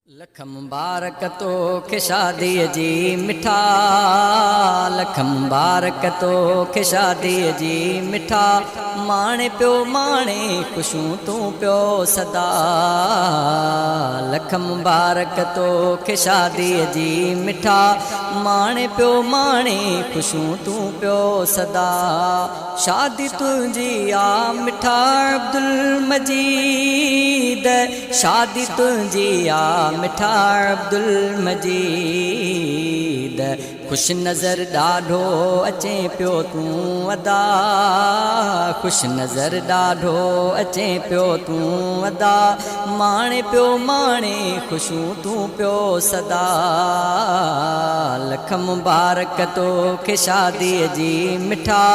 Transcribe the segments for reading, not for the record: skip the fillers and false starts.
लख मुबारक तोखे शादीअ जी मिठा, लख मुबारक तोखे शादीअ जी मिठा। माणे पियो माणे ख़ुशूं तूं पियो सदा। लख मुबारक तोखे शादीअ जी मिठा, माणे पियो माणे ख़ुशूं तूं पियो सदा। शादी तुंहिंजी आ मिठा अब्दुल मजीद, शादी तुंहिंजी आ मिठा अब्दुल मजीद। खुश नज़र ॾाढो अचे पियो तूं अदा, खुश नज़र ॾाढो अचे पियो तूं अदा। माणे पियो माणे ख़ुशूं तूं पियो सदा। लख मुबारक तोखे शादीअ जी मिठा,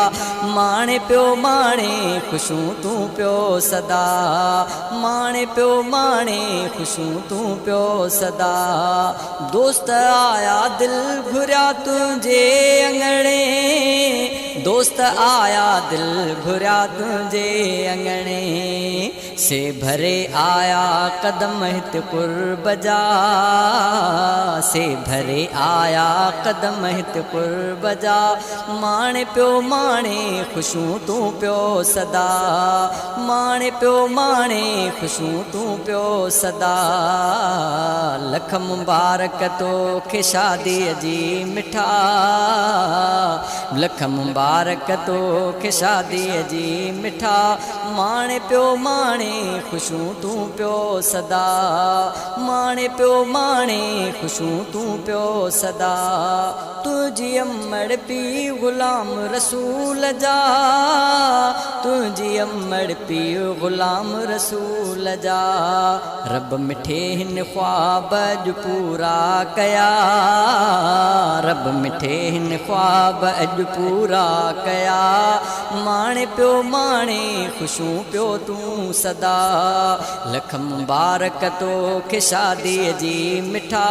माणे पियो माणे ख़ुशूं तूं पियो सदा। माणे पियो माणे ख़ुशूं तूं पियो सदा। दोस्त आया दिल घुरिया तुंहिंजे अंगणे, दोस्त आया दिल घुरिया तुंहिंजे अंगणे। से भरे आया कदम हित कुर्ब जा, से भरे आया कदम हित कुर्ब जा। माणे पियो माणे ख़ुशूं तूं पियो सदा। माणे पियो माणे ख़ुशूं तूं पियो सदा। लख मुबारक तोखे शादीअ जी मिठा, लख मुबारक तोखे शादीअ जी मिठा। माणे पियो माणे ख़ुशूं तूं पियो सदा। माणे पियो माणे ख़ुशूं तूं पियो सदा। तुंहिंजी अमड़ पी ग़ुलाम रसूल जा, तुंहिंजी अमड़ पी ग़ुलाम रसूल जा। रब मिठे हिन ख्वाब अॼु पूरा कया, रब मिठे हिन ख्वाब अॼु पूरा कया। माणे पियो माणे ख़ुशूं पियो तूं सदा। लख मुबारक तोखे शादीअ जी मिठा,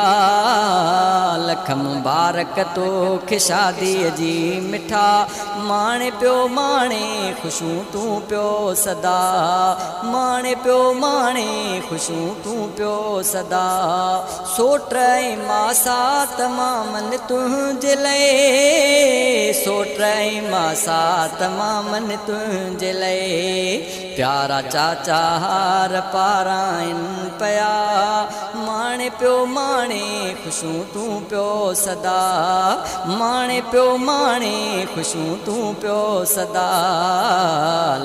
लख मुबारक तोखे शादीअ जी मिठा। माणे पियो माणे ख़ुशूं तूं पियो सदा। माणे पियो माणे ख़ुशूं तूं पियो सदा। सोट ऐं मासा तमामनि तुंहिंजे लाइ, सोट ऐं मासा तमामनि तुंहिंजे लाइ। प्यारा चाचा हार पाराइनि पिया, माणे पियो माणे ख़ुशूं तूं पियो सदा। माणे पियो माणे ख़ुशूं तूं पियो सदा।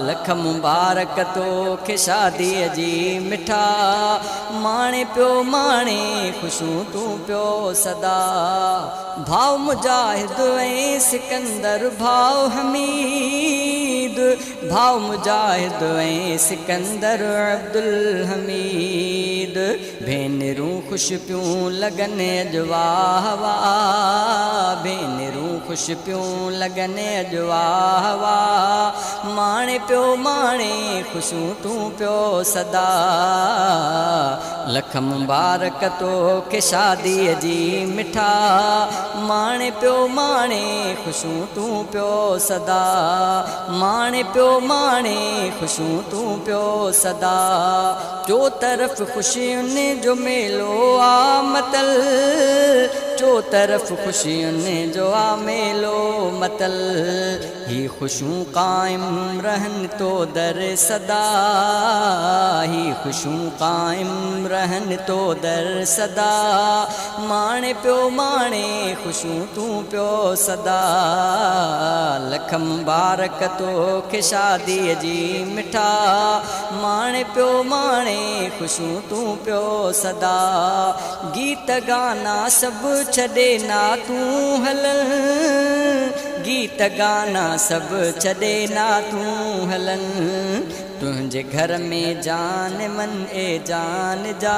लख मुबारक तोखे शादीअ जी मिठा, माणे पियो माणे ख़ुशूं तूं पियो सदा। भाउ मुजाहिद ऐं सिकंदर भाउ हमीद, भाउ मुजाहिद ऐं सिकंदर अब्दुल हमीद। भेनरूं ख़ुशि पियूं लॻनि अॼु वाह वाह, भेनरूं ख़ुशि पियूं लॻनि अॼु वाह वाह। माणे पियो माणे ख़ुशूं तूं पियो सदा। लख मुबारक तोखे शादीअ जी मिठा, माणे पियो माणे ख़ुशूं तूं पियो सदा। माणे पियो माणे ख़ुशूं तूं पियो सदा। जो तरफ़ ख़ुशियुनि जो मेलो आ मतल, जो तरफ़ ख़ुशियुनि जो आ मेलो मतल। ही ख़ुशूं क़ाइम रहन तो दर सदा, ही ख़ुशूं क़ाइम रहन तो दर सदा। माणे पियो माणे ख़ुशूं तूं पियो सदा। लख मुबारक तोखे शादीअ जी मिठा, माणे पियो माणे ख़ुशूं तूं पियो सदा। गीत गाना सभु छॾे ना तूं हल, गीत गाना सभु छॾे ना तूं हलनि। तुंहिंजे घर में जान मन ए जान जा,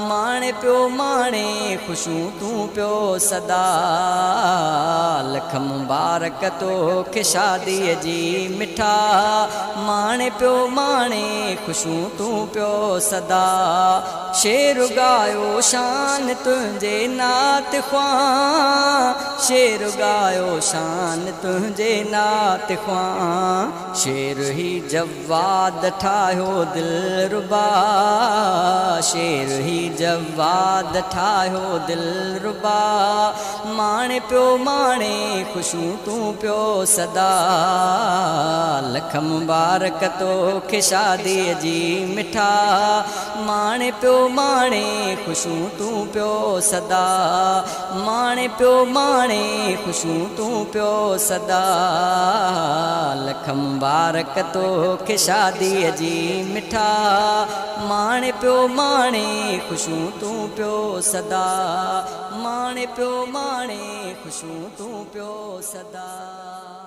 माणे पियो माणे ख़ुशूं तूं पियो सदा। लख मुबारक तोखे शादीअ जी मिठा, माणे पियो माणे ख़ुशूं तूं पियो सदा। शेर गायो शान तुंहिंजे नात ख़्वां, शेर गायो शान तुंहिंजे नात ख़्वां। शेर ही जवा जवाद ठाहियो दिलरुबा शेर ही जवाद ठाहियो दिलरुबा माणे पियो माणे ख़ुशूं तूं पियो सदा लख मुबारक तोखे शादीअ जी मिठा माणे पियो माणे ख़ुशूं तूं पियो सदा माणे पियो माणे ख़ुशूं तूं पियो सदा लख मुबारक तोखे शादीअ जी मिठा माणे पियो माणे ख़ुशूं तूं पियो सदा माणे पियो माणे ख़ुशूं तूं पियो सदा।